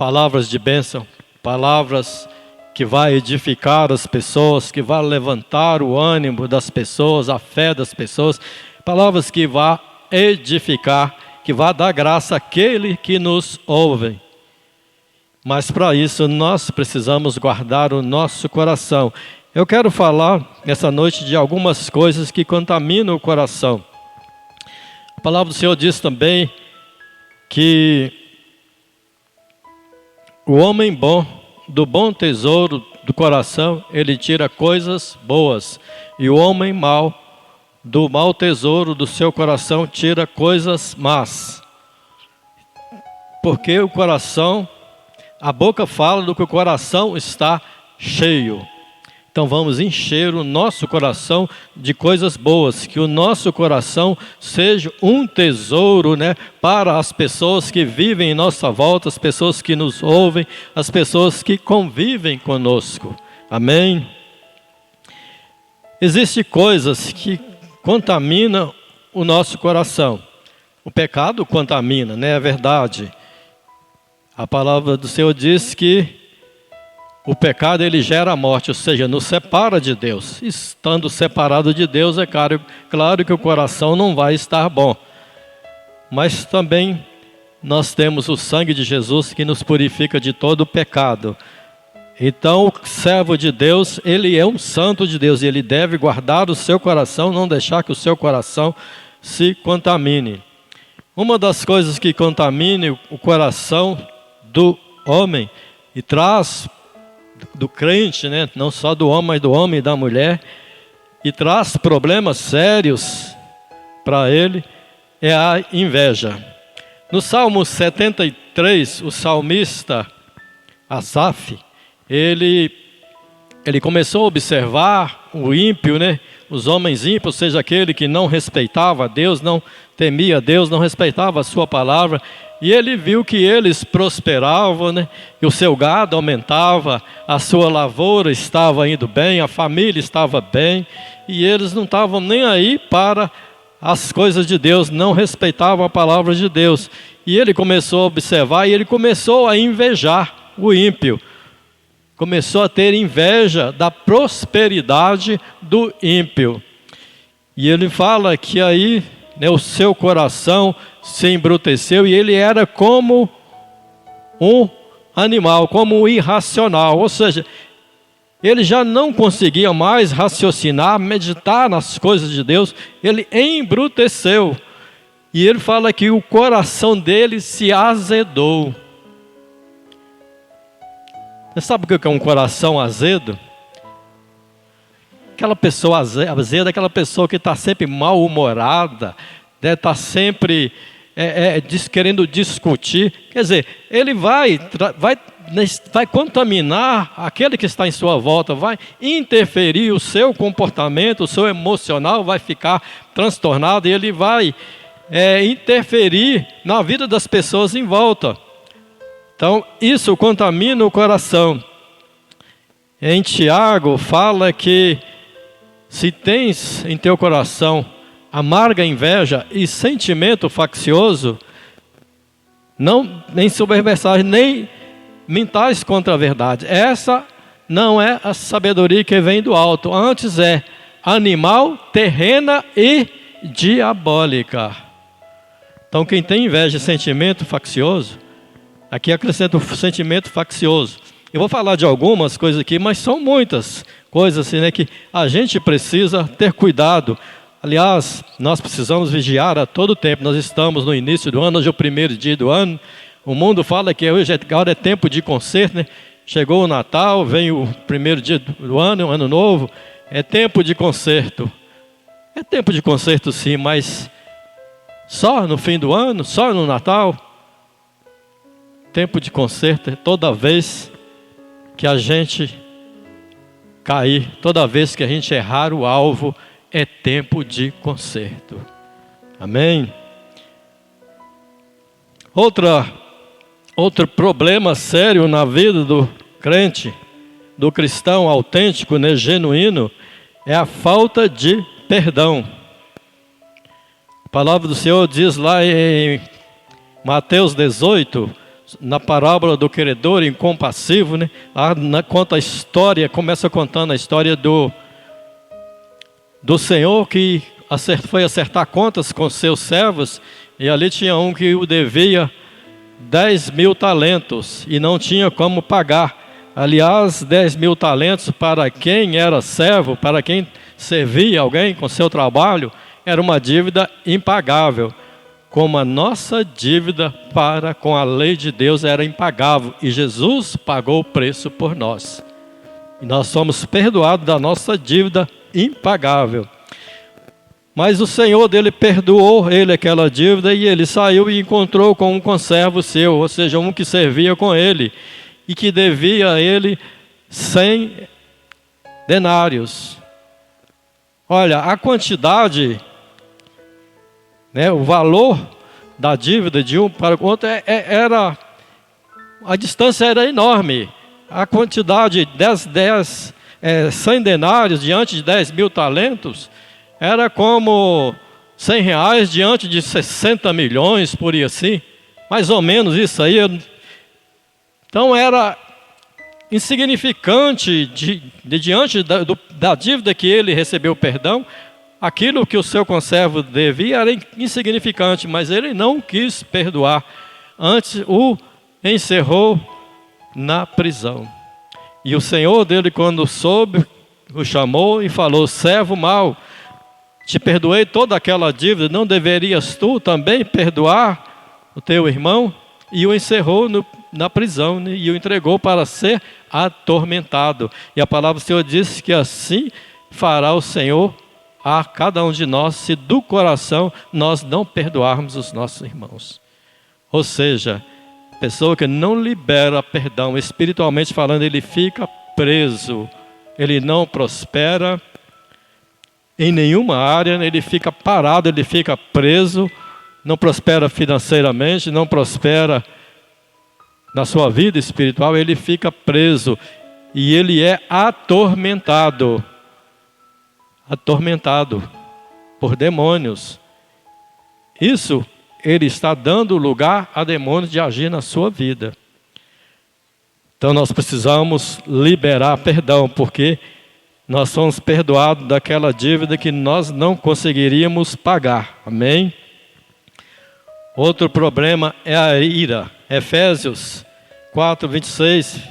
palavras de bênção, palavras que vai edificar as pessoas, que vai levantar o ânimo das pessoas, a fé das pessoas, palavras que vai edificar, que vai dar graça àquele que nos ouve. Mas para isso nós precisamos guardar o nosso coração. Eu quero falar essa noite de algumas coisas que contaminam o coração. A palavra do Senhor diz também que o homem bom, do bom tesouro do coração, ele tira coisas boas. E o homem mau, do mau tesouro do seu coração, tira coisas más. Porque o coração, a boca fala do que o coração está cheio. Então vamos encher o nosso coração de coisas boas, que o nosso coração seja um tesouro, para as pessoas que vivem em nossa volta, as pessoas que nos ouvem, as pessoas que convivem conosco. Amém? Existem coisas que contaminam o nosso coração. O pecado contamina, é verdade. A palavra do Senhor diz que o pecado ele gera a morte, ou seja, nos separa de Deus. Estando separado de Deus, é claro que o coração não vai estar bom. Mas também nós temos o sangue de Jesus que nos purifica de todo o pecado. Então o servo de Deus, ele é um santo de Deus e ele deve guardar o seu coração, não deixar que o seu coração se contamine. Uma das coisas que contamina o coração do homem e traz do crente, não só do homem, mas do homem e da mulher, e traz problemas sérios para ele, é a inveja. No Salmo 73, o salmista Asaf, ele começou a observar o ímpio, os homens ímpios, ou seja, aquele que não respeitava a Deus, não temia a Deus, não respeitava a sua palavra, e ele viu que eles prosperavam, que o seu gado aumentava, a sua lavoura estava indo bem, a família estava bem, e eles não estavam nem aí para as coisas de Deus, não respeitavam a palavra de Deus. E ele começou a observar e ele começou a invejar o ímpio. Começou a ter inveja da prosperidade do ímpio. E ele fala que aí o seu coração se embruteceu e ele era como um animal, como um irracional. Ou seja, ele já não conseguia mais raciocinar, meditar nas coisas de Deus. Ele embruteceu. E ele fala que o coração dele se azedou. Você sabe o que é um coração azedo? Aquela pessoa azeda, aquela pessoa que está sempre mal-humorada, está sempre querendo discutir. Quer dizer, ele vai contaminar aquele que está em sua volta, vai interferir o seu comportamento, o seu emocional vai ficar transtornado e ele vai interferir na vida das pessoas em volta. Então, isso contamina o coração. Em Tiago, fala que se tens em teu coração amarga inveja e sentimento faccioso, nem soberbeçais, nem mentais contra a verdade. Essa não é a sabedoria que vem do alto, antes é animal, terrena e diabólica. Então, quem tem inveja e sentimento faccioso, aqui acrescenta o sentimento faccioso. Eu vou falar de algumas coisas aqui, mas são muitas coisas assim, que a gente precisa ter cuidado. Aliás, nós precisamos vigiar a todo tempo. Nós estamos no início do ano, hoje é o primeiro dia do ano. O mundo fala que hoje agora é tempo de concerto, Chegou o Natal, vem o primeiro dia do ano, Ano Novo, é tempo de concerto. É tempo de concerto sim, mas só no fim do ano, só no Natal. Tempo de concerto é toda vez que a gente cair, toda vez que a gente errar o alvo, é tempo de conserto. Amém? Outro problema sério na vida do crente, do cristão autêntico, genuíno, é a falta de perdão. A palavra do Senhor diz lá em Mateus 18, na parábola do credor incompassivo, né? Conta a história, começa contando a história do Senhor que foi acertar contas com seus servos, e ali tinha um que o devia 10.000 talentos e não tinha como pagar. Aliás, 10.000 talentos para quem era servo, para quem servia alguém com seu trabalho, era uma dívida impagável. Como a nossa dívida para com a lei de Deus era impagável, e Jesus pagou o preço por nós. E nós somos perdoados da nossa dívida impagável. Mas o Senhor dele perdoou ele aquela dívida, e ele saiu e encontrou com um conservo seu, ou seja, um que servia com ele, e que devia a ele 100 denários. Olha, a quantidade, né, o valor da dívida de um para o outro a distância era enorme. A quantidade 100 denários diante de 10.000 talentos era como 100 reais diante de 60 milhões, por aí assim, mais ou menos isso aí. Então era insignificante diante da dívida que ele recebeu perdão. Aquilo que o seu conservo devia era insignificante, mas ele não quis perdoar. Antes o encerrou na prisão. E o Senhor dele, quando soube, o chamou e falou: servo mau, te perdoei toda aquela dívida, não deverias tu também perdoar o teu irmão? E o encerrou na prisão, né? E o entregou para ser atormentado. E a palavra do Senhor diz que assim fará o Senhor a cada um de nós, se do coração nós não perdoarmos os nossos irmãos. Ou seja, pessoa que não libera perdão, espiritualmente falando, ele fica preso, ele não prospera em nenhuma área, ele fica parado, ele fica preso, não prospera financeiramente, não prospera na sua vida espiritual, ele fica preso e ele é atormentado por demônios. Isso, ele está dando lugar a demônios de agir na sua vida. Então nós precisamos liberar perdão, porque nós somos perdoados daquela dívida que nós não conseguiríamos pagar. Amém? Outro problema é a ira. Efésios 4, 26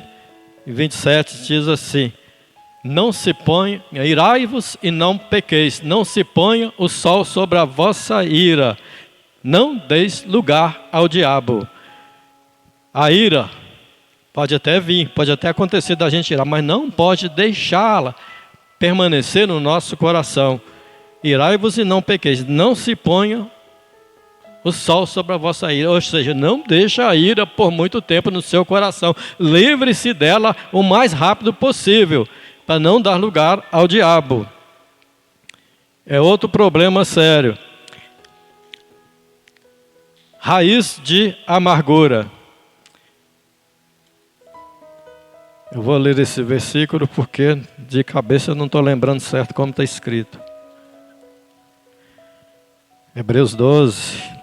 e 27 diz assim: não se ponha, irai-vos e não pequeis, não se ponha o sol sobre a vossa ira, não deis lugar ao diabo. A ira pode até vir, pode até acontecer da gente irar, mas não pode deixá-la permanecer no nosso coração. Irai-vos e não pequeis, não se ponha o sol sobre a vossa ira, ou seja, não deixa a ira por muito tempo no seu coração. Livre-se dela o mais rápido possível, para não dar lugar ao diabo. É outro problema sério. Raiz de amargura. Eu vou ler esse versículo porque de cabeça eu não estou lembrando certo como está escrito. Hebreus 12.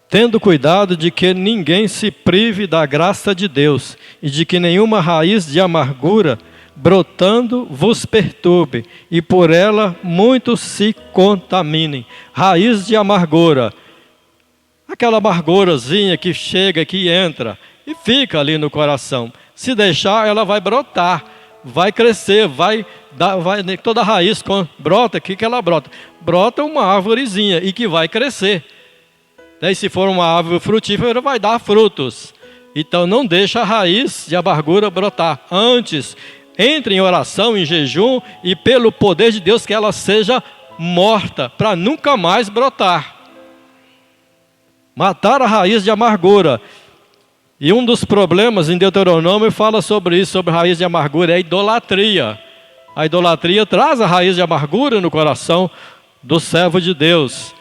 Tendo cuidado de que ninguém se prive da graça de Deus, e de que nenhuma raiz de amargura brotando vos perturbe, e por ela muitos se contaminem. Raiz de amargura, aquela amargurazinha que chega, que entra e fica ali no coração. Se deixar, ela vai brotar, vai crescer, toda raiz brota. O que ela brota? Brota uma árvorezinha e que vai crescer. Daí, se for uma árvore frutífera, vai dar frutos. Então não deixa a raiz de amargura brotar. Antes, entre em oração, em jejum, e pelo poder de Deus que ela seja morta, para nunca mais brotar. Matar a raiz de amargura. E um dos problemas em Deuteronômio fala sobre isso, sobre a raiz de amargura, é a idolatria. A idolatria traz a raiz de amargura no coração do servo de Deus.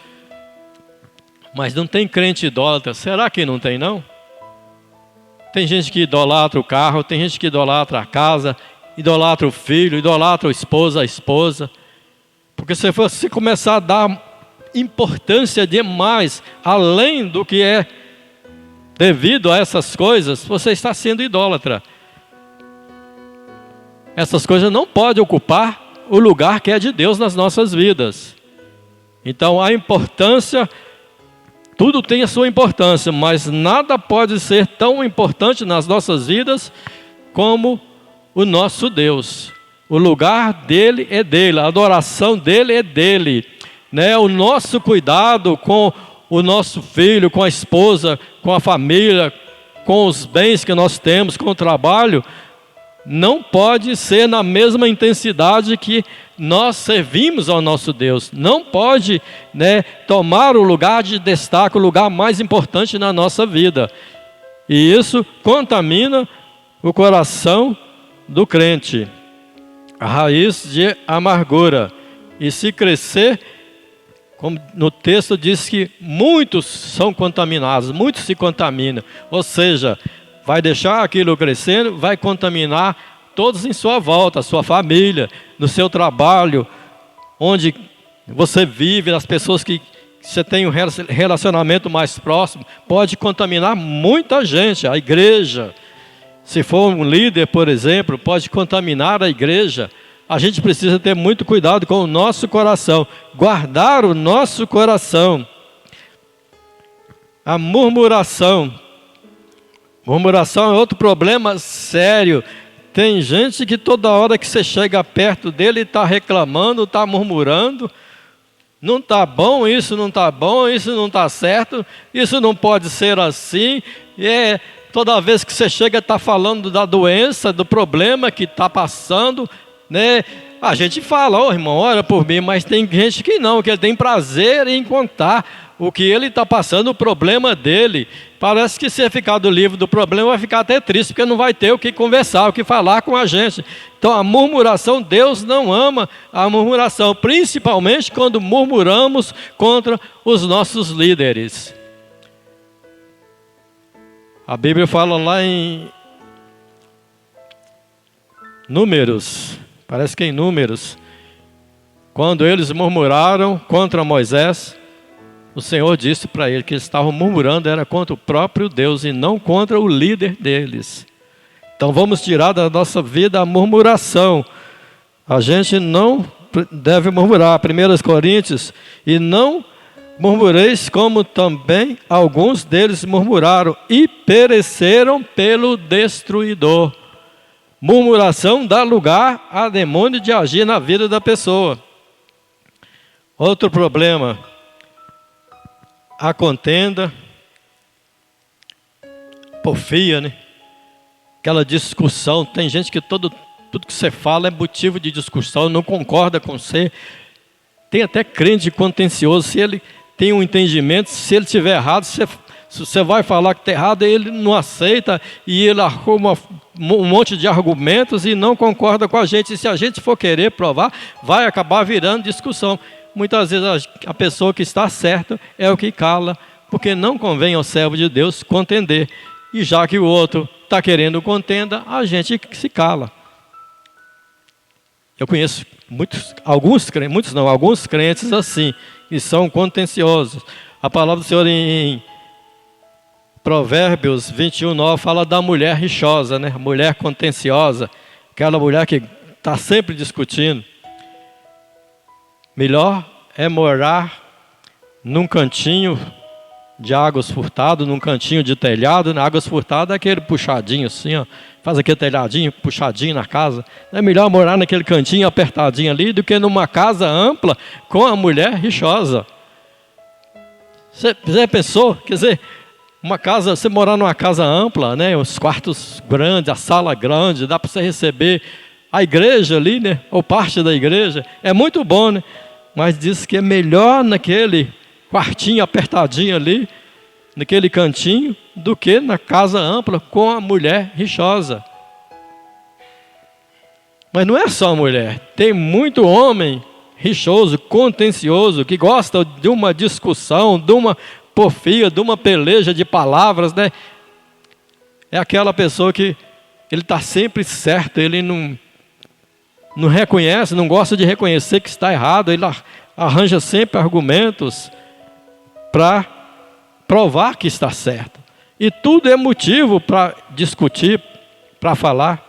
Mas não tem crente idólatra. Será que não tem, não? Tem gente que idolatra o carro, tem gente que idolatra a casa, idolatra o filho, idolatra a esposa. Porque se você começar a dar importância demais, além do que é devido a essas coisas, você está sendo idólatra. Essas coisas não podem ocupar o lugar que é de Deus nas nossas vidas. Então a importância, tudo tem a sua importância, mas nada pode ser tão importante nas nossas vidas como o nosso Deus. O lugar dele é dele, a adoração dele é dele, né? O nosso cuidado com o nosso filho, com a esposa, com a família, com os bens que nós temos, com o trabalho, não pode ser na mesma intensidade que nós servimos ao nosso Deus. Não pode, né, tomar o lugar de destaque, o lugar mais importante na nossa vida. E isso contamina o coração do crente. A raiz de amargura. E se crescer, como no texto diz que muitos são contaminados, muitos se contaminam. Ou seja, vai deixar aquilo crescendo, vai contaminar todos em sua volta, a sua família, no seu trabalho, onde você vive, as pessoas que você tem um relacionamento mais próximo, pode contaminar muita gente, a igreja. Se for um líder, por exemplo, pode contaminar a igreja. A gente precisa ter muito cuidado com o nosso coração, guardar o nosso coração. A murmuração. Murmuração é outro problema sério. Tem gente que toda hora que você chega perto dele está reclamando, está murmurando. Não está bom, isso não está bom, isso não está certo, isso não pode ser assim. Toda vez que você chega está falando da doença, do problema que está passando, né? A gente fala, irmão, ora por mim, mas tem gente que não, que ele tem prazer em contar o que ele está passando, o problema dele. Parece que se ficar do livro do problema, vai ficar até triste, porque não vai ter o que conversar, o que falar com a gente. Então a murmuração, Deus não ama a murmuração, principalmente quando murmuramos contra os nossos líderes. A Bíblia fala lá em Números, parece que em Números, quando eles murmuraram contra Moisés, o Senhor disse para eles que eles estavam murmurando era contra o próprio Deus e não contra o líder deles. Então vamos tirar da nossa vida a murmuração. A gente não deve murmurar. 1 Coríntios, e não murmureis como também alguns deles murmuraram e pereceram pelo destruidor. Murmuração dá lugar a demônio de agir na vida da pessoa. Outro problema, a contenda, porfia, né? Aquela discussão. Tem gente que tudo que você fala é motivo de discussão, não concorda com você. Tem até crente contencioso, se ele tem um entendimento, se ele estiver errado, se você vai falar que está errado, ele não aceita e ele arruma um monte de argumentos e não concorda com a gente. E se a gente for querer provar, vai acabar virando discussão. Muitas vezes a pessoa que está certa é o que cala, porque não convém ao servo de Deus contender. E já que o outro está querendo contenda, a gente se cala. Eu conheço alguns crentes assim, que são contenciosos. A palavra do Senhor em Provérbios 21:9 fala da mulher rixosa, né? Mulher contenciosa, aquela mulher que está sempre discutindo. Melhor é morar num cantinho de águas furtadas, num cantinho de telhado. Na águas furtadas é aquele puxadinho assim, ó, faz aquele telhadinho, puxadinho na casa. É melhor morar naquele cantinho apertadinho ali do que numa casa ampla com a mulher rixosa. Você pensou? Quer dizer, você morar numa casa ampla, né, os quartos grandes, a sala grande, dá para você receber a igreja ali, né, ou parte da igreja, é muito bom, né? Mas diz que é melhor naquele quartinho apertadinho ali, naquele cantinho, do que na casa ampla com a mulher rixosa. Mas não é só a mulher, tem muito homem rixoso, contencioso, que gosta de uma discussão, de uma porfia, de uma peleja de palavras, né? É aquela pessoa que ele está sempre certo, ele não reconhece, não gosta de reconhecer que está errado, ele arranja sempre argumentos para provar que está certo. E tudo é motivo para discutir, para falar.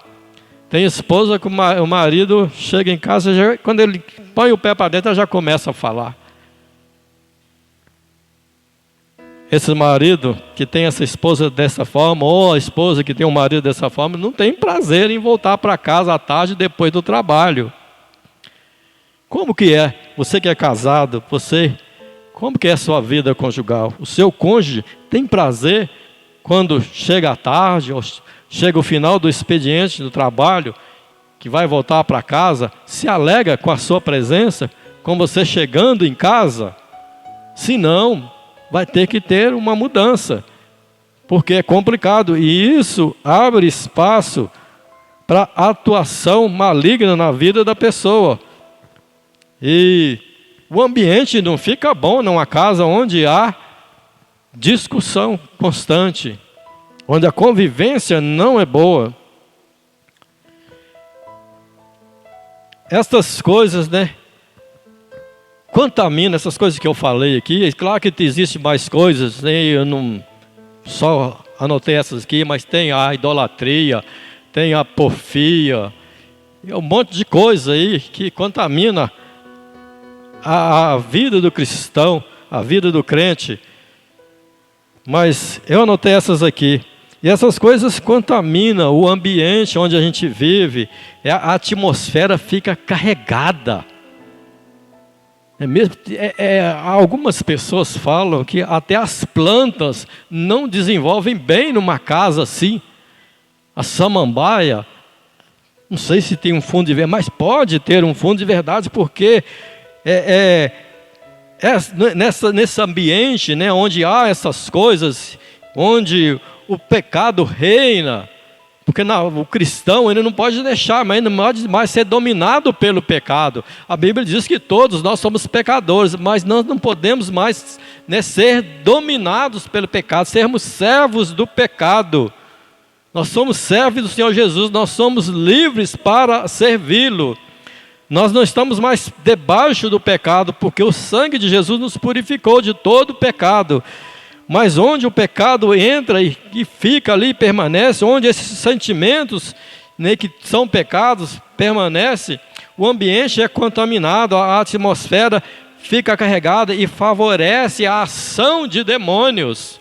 Tem esposa que o marido chega em casa, quando ele põe o pé para dentro, ela já começa a falar. Esse marido que tem essa esposa dessa forma, ou a esposa que tem um marido dessa forma, não tem prazer em voltar para casa à tarde depois do trabalho. Como que é? Você que é casado, como que é a sua vida conjugal? O seu cônjuge tem prazer quando chega à tarde, ou chega o final do expediente do trabalho, que vai voltar para casa, se alegra com a sua presença, com você chegando em casa? Se não, vai ter que ter uma mudança, porque é complicado, e isso abre espaço para atuação maligna na vida da pessoa. E o ambiente não fica bom numa casa onde há discussão constante, onde a convivência não é boa. Estas coisas, contamina, essas coisas que eu falei aqui. É claro que existe mais coisas, eu não só anotei essas aqui, mas tem a idolatria, tem a porfia, um monte de coisa aí que contamina a vida do cristão, a vida do crente. Mas eu anotei essas aqui. E essas coisas contaminam o ambiente onde a gente vive. A atmosfera fica carregada. Algumas pessoas falam que até as plantas não desenvolvem bem numa casa assim. A samambaia, não sei se tem um fundo de verdade, mas pode ter um fundo de verdade, porque nesse ambiente, onde há essas coisas, onde o pecado reina, porque o cristão ele não pode deixar, mas não pode mais ser dominado pelo pecado. A Bíblia diz que todos nós somos pecadores, mas nós não podemos mais ser dominados pelo pecado, sermos servos do pecado. Nós somos servos do Senhor Jesus, nós somos livres para servi-lo. Nós não estamos mais debaixo do pecado, porque o sangue de Jesus nos purificou de todo o pecado. Mas onde o pecado entra e fica ali, permanece, onde esses sentimentos que são pecados permanecem, o ambiente é contaminado, a atmosfera fica carregada e favorece a ação de demônios.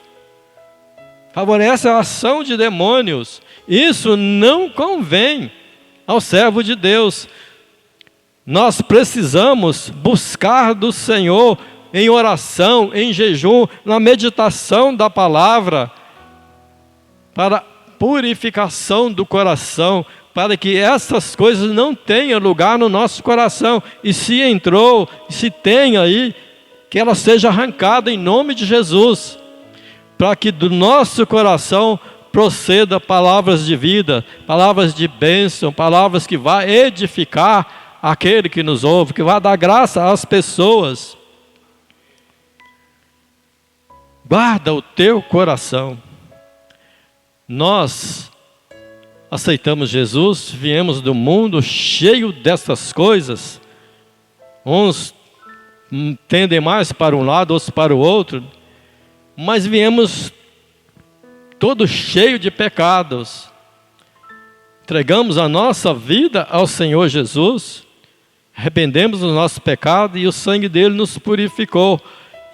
Favorece a ação de demônios. Isso não convém ao servo de Deus. Nós precisamos buscar do Senhor em oração, em jejum, na meditação da palavra, para purificação do coração, para que essas coisas não tenham lugar no nosso coração. E se entrou, se tem aí, que ela seja arrancada em nome de Jesus, para que do nosso coração proceda palavras de vida, palavras de bênção, palavras que vão edificar aquele que nos ouve, que vai dar graça às pessoas. Guarda o teu coração. Nós aceitamos Jesus, viemos do mundo cheio dessas coisas. Uns tendem mais para um lado, outros para o outro. Mas viemos todo cheio de pecados. Entregamos a nossa vida ao Senhor Jesus, arrependemos do nosso pecado e o sangue dele nos purificou.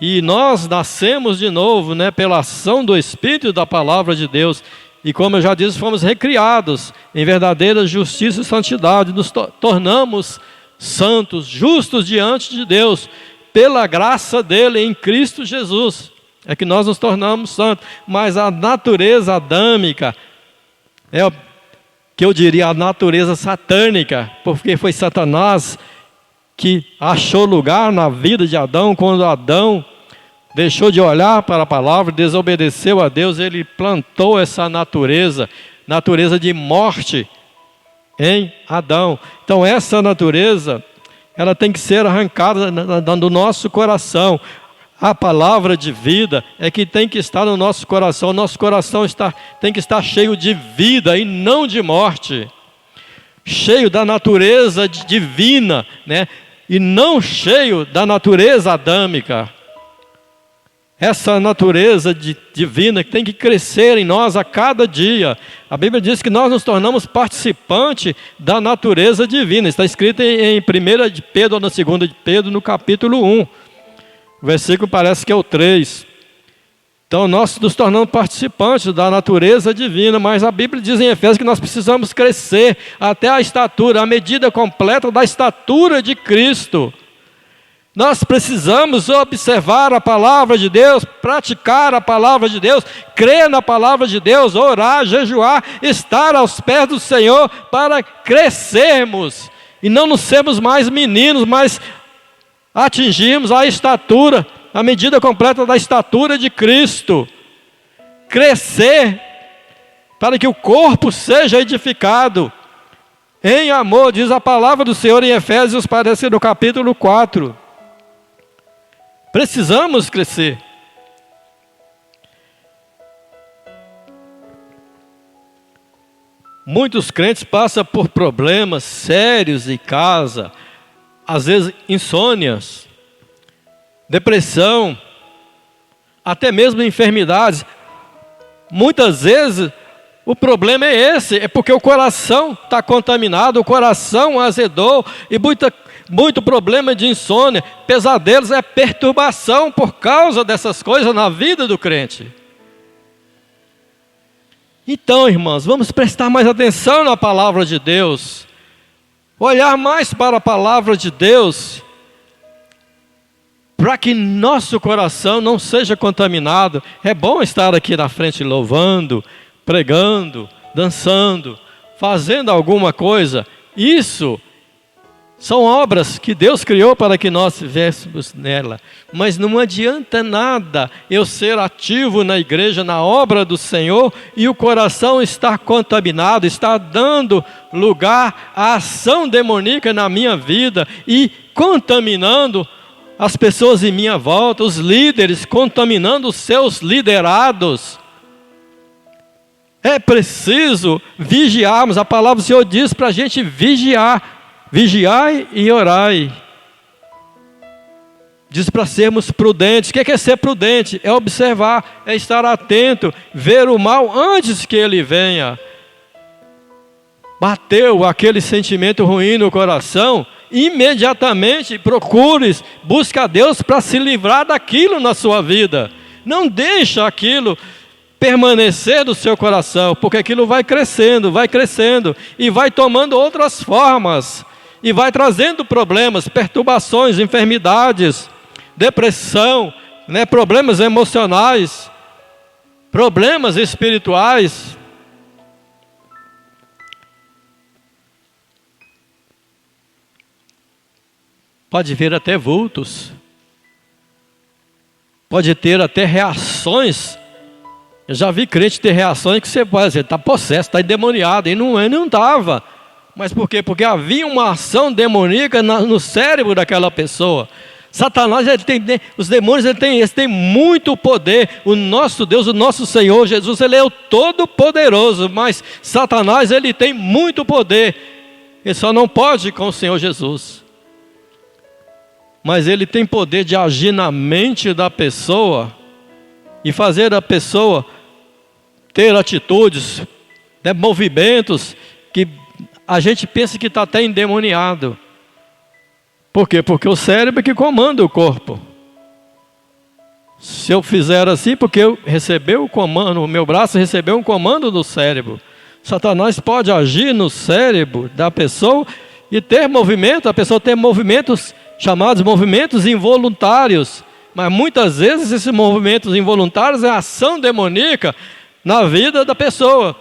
E nós nascemos de novo, pela ação do Espírito e da Palavra de Deus. E como eu já disse, fomos recriados em verdadeira justiça e santidade. Nos tornamos santos, justos diante de Deus, pela graça dele em Cristo Jesus. É que nós nos tornamos santos. Mas a natureza adâmica, que eu diria a natureza satânica, porque foi Satanás que achou lugar na vida de Adão. Quando Adão deixou de olhar para a palavra, desobedeceu a Deus, ele plantou essa natureza de morte em Adão. Então essa natureza, ela tem que ser arrancada do nosso coração. A palavra de vida é que tem que estar no nosso coração. Nosso coração tem que estar cheio de vida e não de morte. Cheio da natureza divina, e não cheio da natureza adâmica. essa natureza divina que tem que crescer em nós a cada dia. A Bíblia diz que nós nos tornamos participantes da natureza divina. Está escrito em 1 de Pedro, ou na 2 de Pedro, no capítulo 1. O versículo parece que é o 3. Então nós nos tornamos participantes da natureza divina, mas a Bíblia diz em Efésios que nós precisamos crescer até a estatura, a medida completa da estatura de Cristo. Nós precisamos observar a palavra de Deus, praticar a palavra de Deus, crer na palavra de Deus, orar, jejuar, estar aos pés do Senhor para crescermos e não nos sermos mais meninos, mas atingirmos a estatura, a medida completa da estatura de Cristo. Crescer para que o corpo seja edificado em amor, diz a palavra do Senhor em Efésios, parece no capítulo 4. Precisamos crescer. Muitos crentes passam por problemas sérios em casa, às vezes insônias, depressão, até mesmo enfermidades. Muitas vezes o problema é esse, é porque o coração está contaminado, o coração azedou e muito problema de insônia, pesadelos, é perturbação por causa dessas coisas na vida do crente. Então, irmãos, vamos prestar mais atenção na palavra de Deus, olhar mais para a palavra de Deus, para que nosso coração não seja contaminado. É bom estar aqui na frente louvando, pregando, dançando, fazendo alguma coisa. Isso são obras que Deus criou para que nós vivêssemos nela. Mas não adianta nada eu ser ativo na igreja, na obra do Senhor, e o coração estar contaminado, estar dando lugar à ação demoníaca na minha vida e contaminando as pessoas em minha volta, os líderes, contaminando os seus liderados. É preciso vigiarmos. A palavra do Senhor diz para a gente vigiar. Vigiai e orai. Diz para sermos prudentes. O que é ser prudente? É observar, é estar atento, ver o mal antes que ele venha. Bateu aquele sentimento ruim no coração, imediatamente busque a Deus para se livrar daquilo na sua vida. Não deixa aquilo permanecer no seu coração, porque aquilo vai crescendo e vai tomando outras formas. E vai trazendo problemas, perturbações, enfermidades, depressão, problemas emocionais, problemas espirituais. Pode vir até vultos. Pode ter até reações. Eu já vi crente ter reações que você pode dizer, está possesso, está endemoniado. E não estava. Mas por quê? Porque havia uma ação demoníaca no cérebro daquela pessoa. Satanás, os demônios, eles têm muito poder. O nosso Deus, o nosso Senhor Jesus, Ele é o Todo-Poderoso. Mas Satanás, ele tem muito poder. Ele só não pode com o Senhor Jesus. Mas ele tem poder de agir na mente da pessoa e fazer a pessoa ter atitudes, movimentos que a gente pensa que está até endemoniado. Por quê? Porque o cérebro é que comanda o corpo. Se eu fizer assim, porque eu recebi o comando, o meu braço recebeu um comando do cérebro. Satanás pode agir no cérebro da pessoa e ter movimento, a pessoa tem movimentos chamados movimentos involuntários. Mas muitas vezes esses movimentos involuntários é ação demoníaca na vida da pessoa.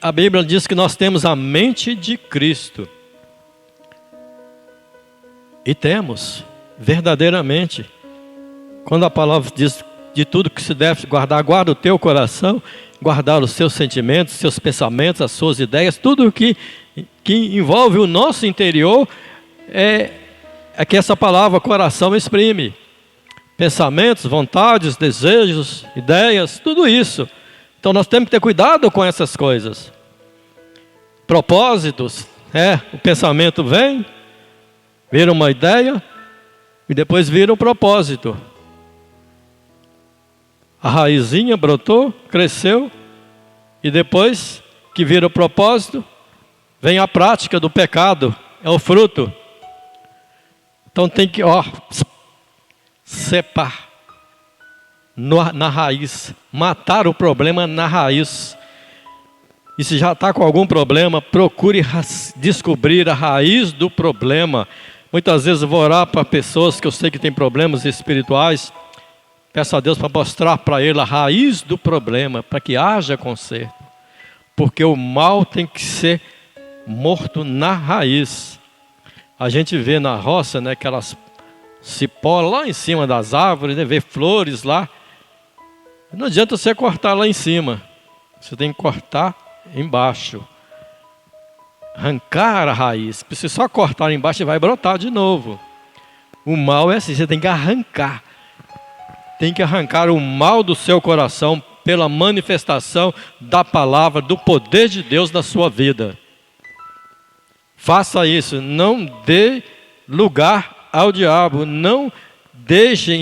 A Bíblia diz que nós temos a mente de Cristo. E temos, verdadeiramente. Quando a palavra diz de tudo que se deve guardar, guarda o teu coração, guardar os seus sentimentos, seus pensamentos, as suas ideias, tudo que envolve o nosso interior, é que essa palavra coração exprime. Pensamentos, vontades, desejos, ideias, tudo isso. Então nós temos que ter cuidado com essas coisas. propósitos, o pensamento vem, vira uma ideia e depois vira um propósito. A raizinha brotou, cresceu e depois que vira o propósito, vem a prática do pecado, é o fruto. Então tem que, separar na raiz, matar o problema na raiz. E se já está com algum problema, procure descobrir a raiz do problema. Muitas vezes eu vou orar para pessoas que eu sei que têm problemas espirituais. Peço a Deus para mostrar para ele a raiz do problema, para que haja conserto. Porque o mal tem que ser morto na raiz. A gente vê na roça, aquelas cipó lá em cima das árvores, vê flores lá. Não adianta você cortar lá em cima. Você tem que cortar embaixo. Arrancar a raiz. Se só cortar embaixo, vai brotar de novo. O mal é assim, você tem que arrancar. Tem que arrancar o mal do seu coração pela manifestação da palavra, do poder de Deus na sua vida. Faça isso, não dê lugar ao diabo, não deixe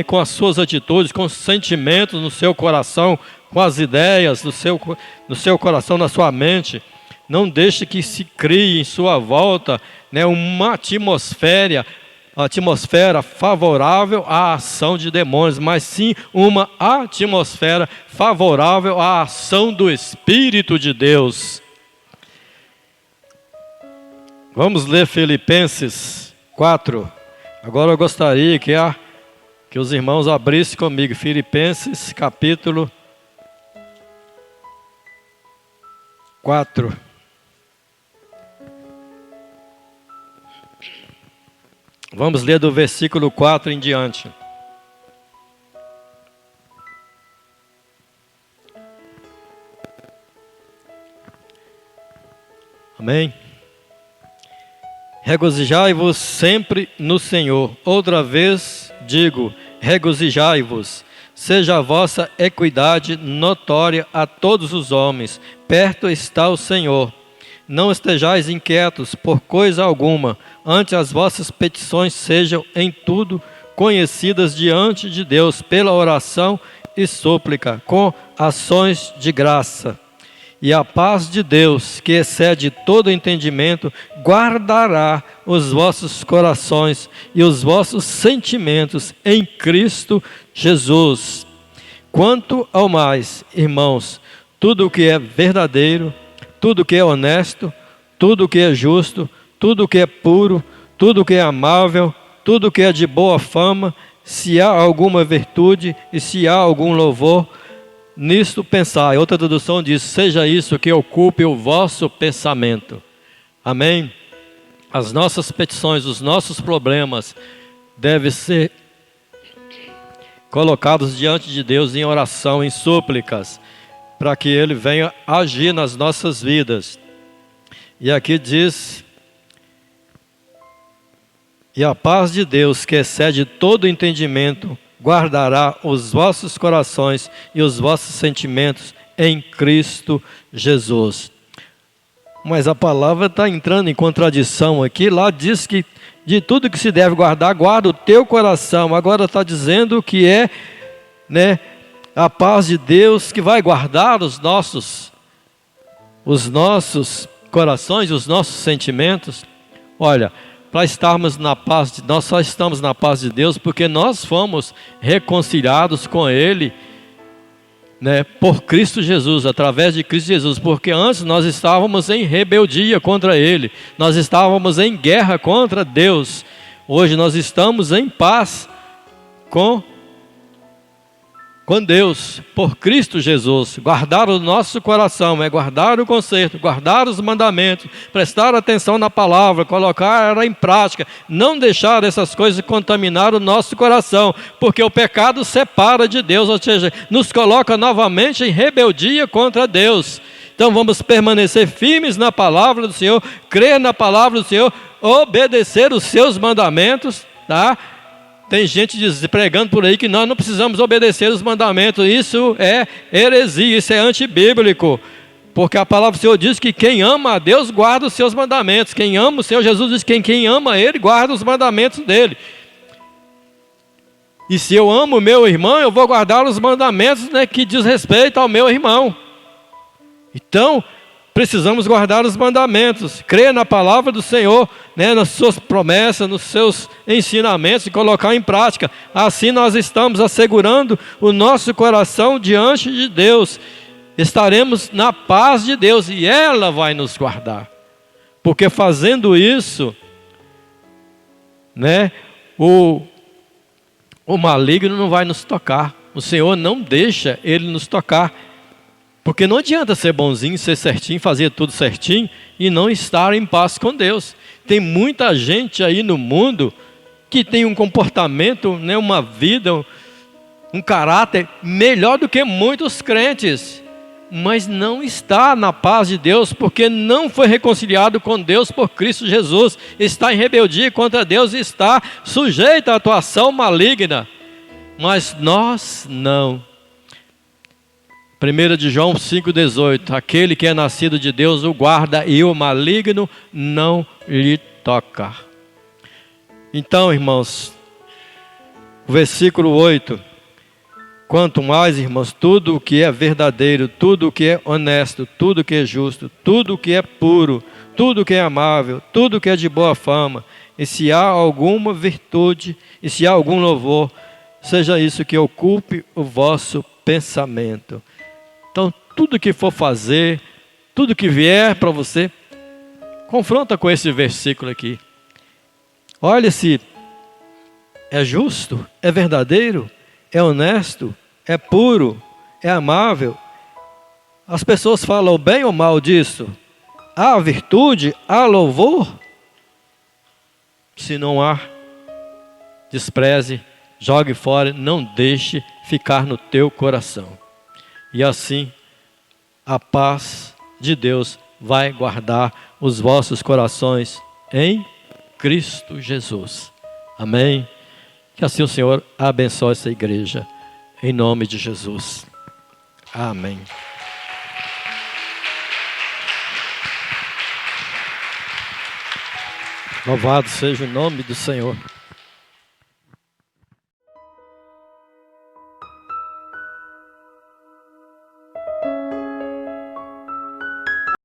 com as suas atitudes, com os sentimentos no seu coração, com as ideias no seu coração, na sua mente. Não deixe que se crie em sua volta uma atmosfera favorável à ação de demônios, mas sim uma atmosfera favorável à ação do Espírito de Deus. Vamos ler Filipenses 4. Agora eu gostaria que os irmãos abrissem comigo Filipenses capítulo 4. Vamos ler do versículo 4 em diante. Amém? Regozijai-vos sempre no Senhor. Outra vez digo, regozijai-vos. Seja a vossa equidade notória a todos os homens. Perto está o Senhor. Não estejais inquietos por coisa alguma, antes as vossas petições sejam em tudo conhecidas diante de Deus, pela oração e súplica, com ações de graça. E a paz de Deus, que excede todo entendimento, guardará os vossos corações e os vossos sentimentos em Cristo Jesus. Quanto ao mais, irmãos, tudo o que é verdadeiro, tudo o que é honesto, tudo o que é justo, tudo o que é puro, tudo o que é amável, tudo o que é de boa fama, se há alguma virtude e se há algum louvor, nisto pensai. Outra tradução diz, seja isso que ocupe o vosso pensamento. Amém? As nossas petições, os nossos problemas devem ser colocados diante de Deus em oração, em súplicas, para que Ele venha agir nas nossas vidas. E aqui diz, e a paz de Deus, que excede todo entendimento, guardará os vossos corações e os vossos sentimentos em Cristo Jesus. Mas a palavra está entrando em contradição aqui. Lá diz que de tudo que se deve guardar, guarda o teu coração. Agora está dizendo que é, a paz de Deus que vai guardar os nossos corações, os nossos sentimentos. Olha, para estarmos na paz, nós só estamos na paz de Deus porque nós fomos reconciliados com Ele, por Cristo Jesus, através de Cristo Jesus, porque antes nós estávamos em rebeldia contra Ele, nós estávamos em guerra contra Deus. Hoje nós estamos em paz com Deus, por Cristo Jesus. Guardar o nosso coração é guardar o conserto, guardar os mandamentos, prestar atenção na palavra, colocar ela em prática, não deixar essas coisas contaminar o nosso coração, porque o pecado separa de Deus, ou seja, nos coloca novamente em rebeldia contra Deus. Então vamos permanecer firmes na palavra do Senhor, crer na palavra do Senhor, obedecer os seus mandamentos, tá? Tem gente pregando por aí que nós não precisamos obedecer os mandamentos. Isso é heresia, isso é antibíblico. Porque a palavra do Senhor diz que quem ama a Deus guarda os seus mandamentos. Quem ama o Senhor Jesus diz que quem ama Ele guarda os mandamentos dEle. E se eu amo o meu irmão, eu vou guardar os mandamentos, né, que diz respeito ao meu irmão. Então, precisamos guardar os mandamentos, crer na palavra do Senhor, né, nas suas promessas, nos seus ensinamentos e colocar em prática. Assim nós estamos assegurando o nosso coração diante de Deus. Estaremos na paz de Deus e ela vai nos guardar. Porque fazendo isso, né, o maligno não vai nos tocar. O Senhor não deixa ele nos tocar. Porque não adianta ser bonzinho, ser certinho, fazer tudo certinho e não estar em paz com Deus. Tem muita gente aí no mundo que tem um comportamento, né, uma vida, um caráter melhor do que muitos crentes, mas não está na paz de Deus, porque não foi reconciliado com Deus por Cristo Jesus, está em rebeldia contra Deus e está sujeito à atuação maligna. Mas nós não. 1 de João 5,18, aquele que é nascido de Deus o guarda e o maligno não lhe toca. Então, irmãos, o versículo 8, quanto mais, irmãos, tudo o que é verdadeiro, tudo o que é honesto, tudo o que é justo, tudo o que é puro, tudo o que é amável, tudo o que é de boa fama, e se há alguma virtude, e se há algum louvor, seja isso que ocupe o vosso pensamento. Então, tudo que for fazer, tudo que vier para você, confronta com esse versículo aqui. Olha se é justo, é verdadeiro, é honesto, é puro, é amável. As pessoas falam bem ou mal disso? Há virtude, há louvor? Se não há, despreze, jogue fora, não deixe ficar no teu coração. E assim, a paz de Deus vai guardar os vossos corações em Cristo Jesus. Amém? Que assim o Senhor abençoe essa igreja, em nome de Jesus. Amém. Louvado seja o nome do Senhor.